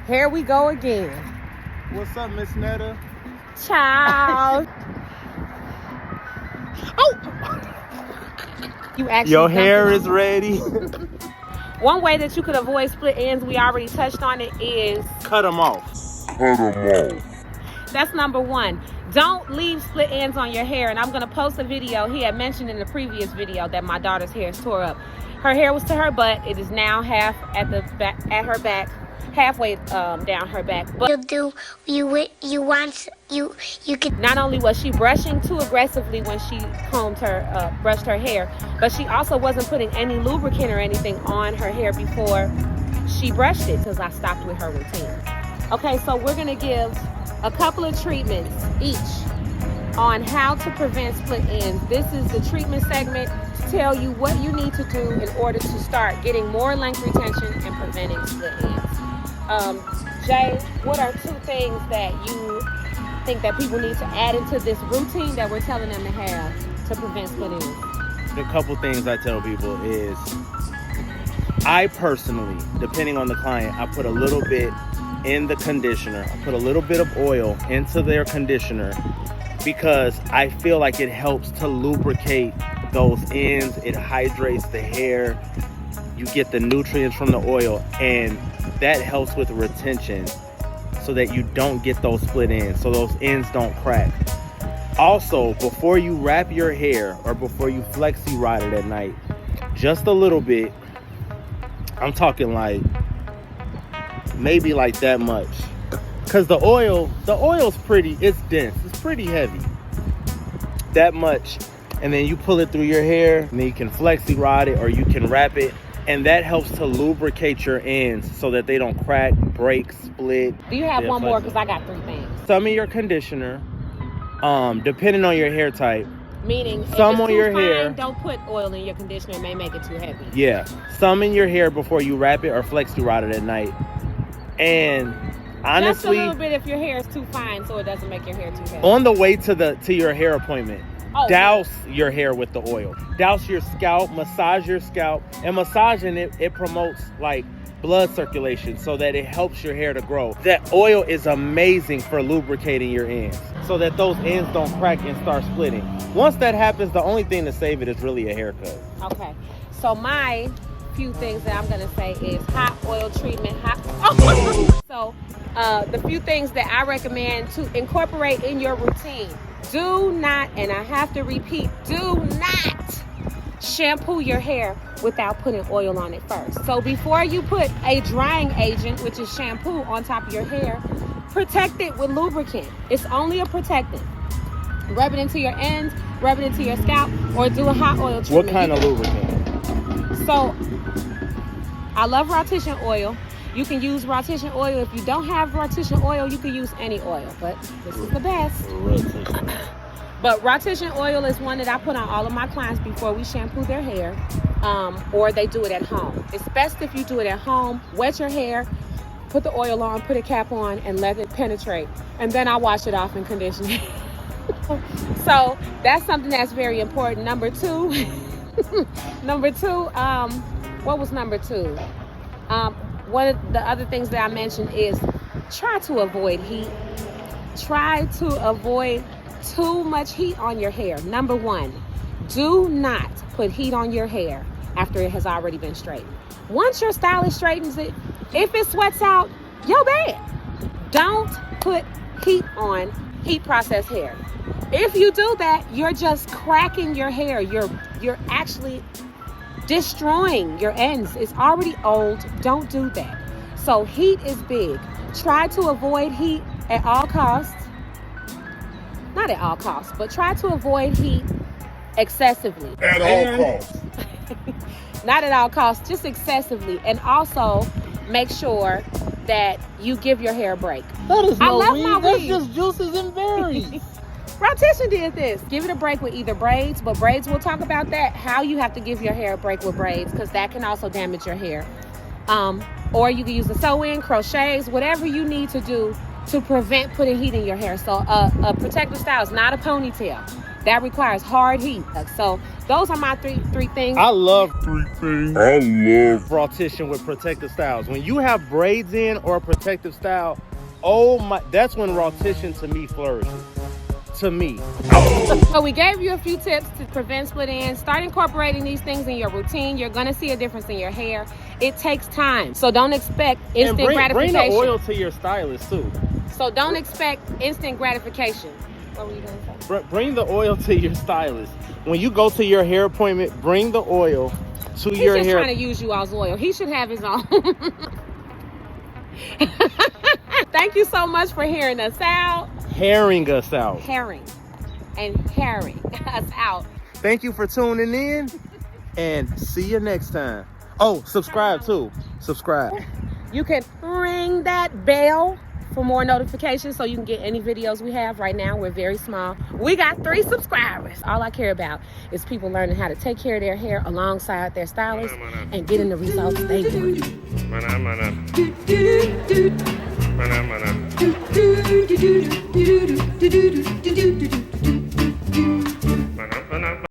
Here we go again. What's up, Miss Netta? Ciao. Oh! You actually Your hair is ready. One way that you could avoid split ends, we already touched on it, is Cut them off. that's number one. Don't leave split ends on your hair. And I'm going to post a video. He had mentioned in the previous video that my daughter's hair is tore up. Her hair was to her butt. It is now half at the back, at her back, halfway down her back. But you can. not only was she brushing too aggressively when she brushed her hair, but she also wasn't putting any lubricant or anything on her hair before she brushed it, because I stopped with her routine. Okay, so we're going to give a couple of treatments each on how to prevent split ends. This is the treatment segment to tell you what you need to do in order to start getting more length retention and preventing split ends. Jay, what are 2 things that you think that people need to add into this routine that we're telling them to have to prevent split ends? The couple things I tell people is, I personally, depending on the client, I put a little bit in the conditioner. I put a little bit of oil into their conditioner because I feel like it helps to lubricate those ends. It hydrates the hair. You get the nutrients from the oil, and that helps with retention so that you don't get those split ends, so those ends don't crack. Also, before you wrap your hair or before you flexi ride it at night, just a little bit, I'm talking like maybe like that much, because the oil's pretty, it's dense, it's pretty heavy, that much. And then you pull it through your hair, and then you can flexi ride it or you can wrap it, and that helps to lubricate your ends so that they don't crack, break, split. Do you have one more? Because I got 3 things. Some of your conditioner, depending on your hair type. Meaning, some if on it's your too fine, hair, don't put oil in your conditioner. It may make it too heavy. Yeah, some in your hair before you wrap it or flexi ride it at night. And honestly, just a little bit if your hair is too fine, so it doesn't make your hair too heavy. on the way to your hair appointment, douse your hair with the oil. Douse your scalp, massage your scalp, and massaging it promotes like blood circulation so that it helps your hair to grow. That oil is amazing for lubricating your ends so that those ends don't crack and start splitting. Once that happens, the only thing to save it is really a haircut. Okay, so my few things that I'm gonna say is hot oil treatment. So the few things that I recommend to incorporate in your routine: do not, and I have to repeat, do not shampoo your hair without putting oil on it first. So before you put a drying agent, which is shampoo, on top of your hair, protect it with lubricant. It's only a protectant. Rub it into your ends, rub it into your scalp, or do a hot oil treatment. What kind of lubricant? So I love Rotisserie oil. You can use Rotisserie oil. If you don't have Rotisserie oil, you can use any oil, but this is the best. But Rotisserie oil is one that I put on all of my clients before we shampoo their hair, or they do it at home. It's best if you do it at home. Wet your hair, put the oil on, put a cap on, and let it penetrate. And then I wash it off and condition it. So that's something that's very important. Number two, what was number 2? One of the other things that I mentioned is try to avoid heat. Try to avoid too much heat on your hair. Number 1, do not put heat on your hair after it has already been straightened. Once your stylist straightens it, if it sweats out, you're bad. Don't put heat on heat processed hair. If you do that, you're just cracking your hair. You're actually destroying your ends. It's already old. Don't do that. So heat is big. Try to avoid heat at all costs. Not at all costs, but try to avoid heat excessively. At all costs. Not at all costs, just excessively. And also make sure that you give your hair a break. That is I no love weed. my That's weed. just juices and berries. Rotisserie did this. Give it a break with either braids, but braids, we'll talk about that, how you have to give your hair a break with braids, because that can also damage your hair. Or you can use a sew-in, crochets, whatever you need to do to prevent putting heat in your hair. So a protective style is not a ponytail. That requires hard heat. So those are my three things. I love Raw-tician with protective styles. When you have braids in or a protective style, oh my, that's when Raw-tician to me flourishes. To me. So we gave you a few tips to prevent split ends. Start incorporating these things in your routine. You're gonna see a difference in your hair. It takes time. So don't expect instant And bring gratification. the oil to your stylist too. So don't expect instant gratification. What were you gonna say? Bring the oil to your stylist. When you go to your hair appointment, bring the oil to your He's just hair. trying to use you all's oil. He should have his own. Thank you so much for hearing us out. Herring us out. Herring us out. Thank you for tuning in and see you next time. Oh, subscribe too. Subscribe. You can ring that bell for more notifications so you can get any videos we have. Right now, we're very small. We got 3 subscribers. All I care about is people learning how to take care of their hair alongside their stylist and getting the results they want.